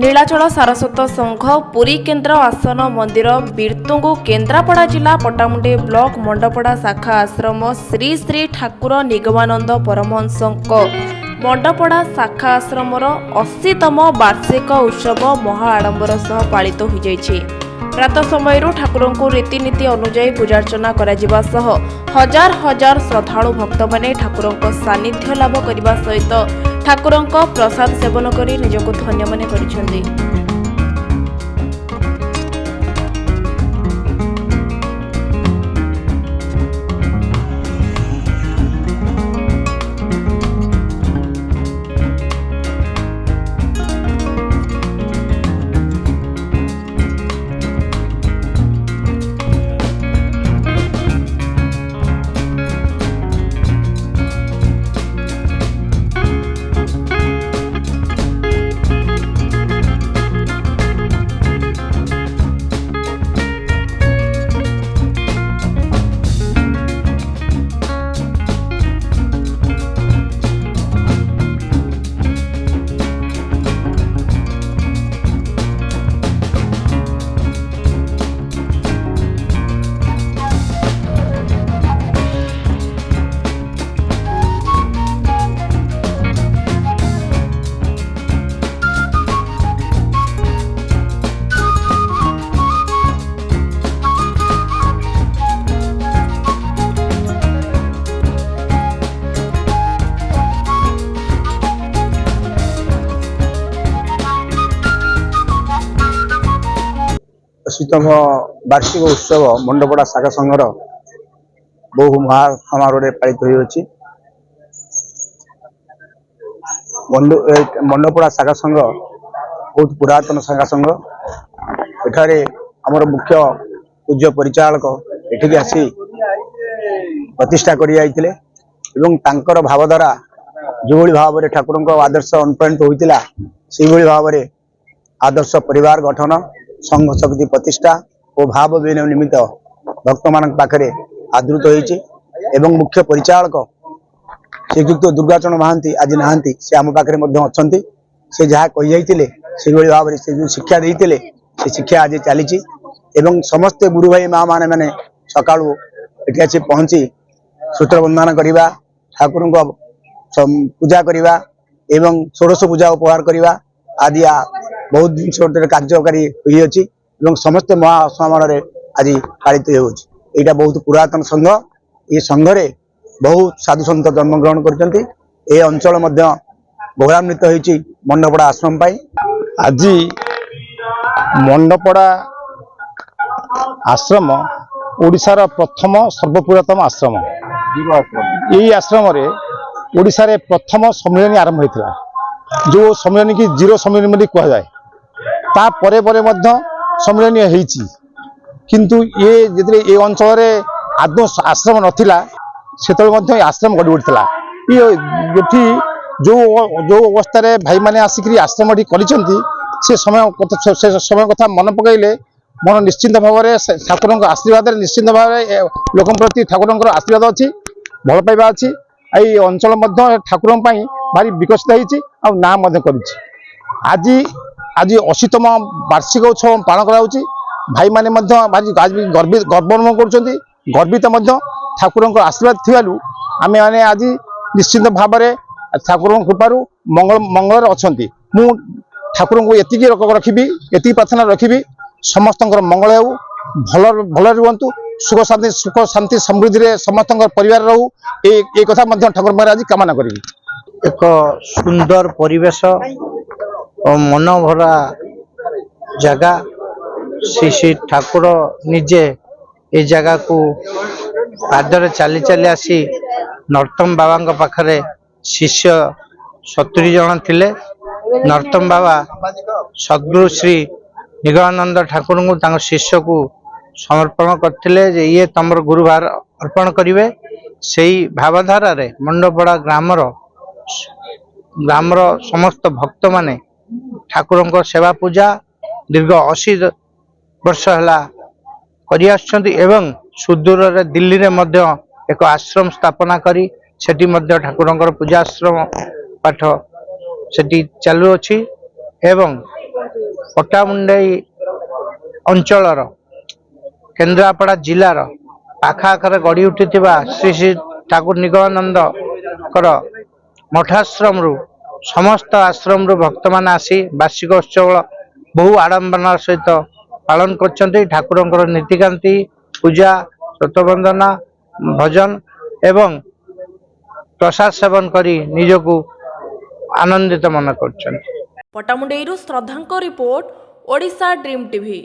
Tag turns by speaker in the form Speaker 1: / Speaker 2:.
Speaker 1: नीलाचल सारस्वत संघ पुरी केन्द्र आसन मंदिर बीरतुंगु केन्द्रापड़ा जिला पट्टामुंडी ब्लॉक मंडपड़ा शाखा आश्रम श्री श्री ठाकुर निगमानंद परमहंस मंडपड़ा शाखा आश्रमर 80तम वार्षिक उत्सव महा आडंबर सह पालित हो जाइछि। प्रातः समय ठाकुर को रीतिनीति अनुजाई पूजार्चना करा सह हजार हजार श्रद्धालु भक्त माने ठाकुर सानिध्य लाभ करने सहित ठाकुर प्रसाद सेवन कर निजक धन्य मन करिसेंति।
Speaker 2: अशीतम वार्षिक उत्सव मंडपड़ा शाखा संघर बहु महा समारोह पालित होती। मंडपड़ा शाखा संघ बहुत पुरातन शाखा संघ। एठारे आमर मुख्य पूज्य परिचालक एठिक आसी प्रतिष्ठा कर भावधारा जो भाव में ठाकुर आदर्श अनुप्राणित होता से भाव में आदर्श परिवार गठन संघ शक्ति प्रतिष्ठा और भाव विनिमय निमित्त भक्त मान पाखे आदृत होती। मुख्य परिचालक श्रीजुक्त दुर्गाचरण महांती आज नहांती से आम पाखे अच्छा से जहाँ कही से भाव में से जो शिक्षा देते से शिक्षा आज चली समस्त गुरु भाई माँ मैंने मैंने सका ये आसी पहुँची सूत्र बंधन करवा ठाकुर पूजा करवा षोड़श पूजा उपहार करवा आदि बहुत जिन कार्यकारी हुई समस्त महासमारोह आज पालित होता। बहुत पुरातन संघ ये संघरे बहुत साधु सन्त जन्मग्रहण कर अंचल गौरवान्वित होती मंडपड़ा आश्रम पाई।
Speaker 3: आज मंडपड़ा आश्रम ओडिशार प्रथम सर्वपुरातन आश्रम। यही आश्रम रे ओडिशा रे प्रथम सम्मेलन आरंभ होता जो सम्मेलन की जीरो सम्मेलन कह जाए तापर सम्मेलन होती किंतु ये जितने ये अंचल आदौ आश्रम नथिला से आश्रम गढ़ उठा ये जो जो अवस्था भाई मैंने आसिक आश्रम से समय कथा मन पकड़े मन निश्चिंत भाव में ठाकुर आशीर्वाद निश्चिंत भाव में लोक प्रति ठाकुर आशीर्वाद अच्छी भल पाइबा अच्छी ये अंचल ठाकुर भारी विकसित होती ना आज आज 80तम वार्षिक उत्सव पालन करा भाई माने भारी गर्व अनुभव गर्वित ठाकुर आशीर्वाद थी आम मैंने आज निश्चिंत भाव में ठाकुर कृपार मंगल अच्छा मु ठाकुर को ये रखी ये प्रार्थना रखी समस्त मंगल हो भल रुहतु सुख शांति समृद्धि रे समस्त परिवार रहू ये कथा ठाकुर पाखे आज कामना करी।
Speaker 4: एक सुंदर परिवेश और मनोभरा जगह श्री श्री ठाकुर निजे ये जगह को पादरे चली चली आसी नरोत्तम बाबा पाखरे शिष्य 70 जन थिले। नरोत्तम बाबा सद्गुरु श्री निगमानंद ठाकुर को शिष्य को समर्पण करथिले जे ये तमर गुरुवार अर्पण करिवे। सेही भावधारा रे मंडपड़ा ग्रामर समस्त भक्त माने ठाकुर सेवा पूजा दीर्घ 80 वर्ष है करि आछंती एवं सुदूर रे दिल्ली रे मध्य एक आश्रम स्थापना करी सेठी मध्य ठाकुरंकर पूजा आश्रम पाठ सेठी चालू अछि एवं ପଟ୍ଟାମୁଣ୍ଡାଇ ଅଞ୍ଚଳର କେନ୍ଦ୍ରାପଡ଼ା ଜିଲ୍ଲାର ପାଖାଆଖରେ ଗଢ଼ି ଉଠିଥିବା ଶ୍ରୀ ଶ୍ରୀ ଠାକୁର ନିଗମାନନ୍ଦଙ୍କର ମଠାଶ୍ରମରୁ ସମସ୍ତ ଆଶ୍ରମରୁ ଭକ୍ତମାନେ ଆସି ବାର୍ଷିକ ଉତ୍ସବ ବହୁ ଆଡ଼ମ୍ବରର ସହିତ ପାଳନ କରୁଛନ୍ତି। ଠାକୁରଙ୍କର ନୀତିକାନ୍ତି ପୂଜା ସତବନ୍ଦନା ଭଜନ ଏବଂ ପ୍ରସାଦ ସେବନ କରି ନିଜକୁ ଆନନ୍ଦିତ ମନେ କରୁଛନ୍ତି।
Speaker 1: ପଟ୍ଟାମୁଣ୍ଡେଇରୁ ଶ୍ରଦ୍ଧାଙ୍କ ରିପୋର୍ଟ, ଓଡ଼ିଶା ଡ୍ରିମ୍ ଟିଭି।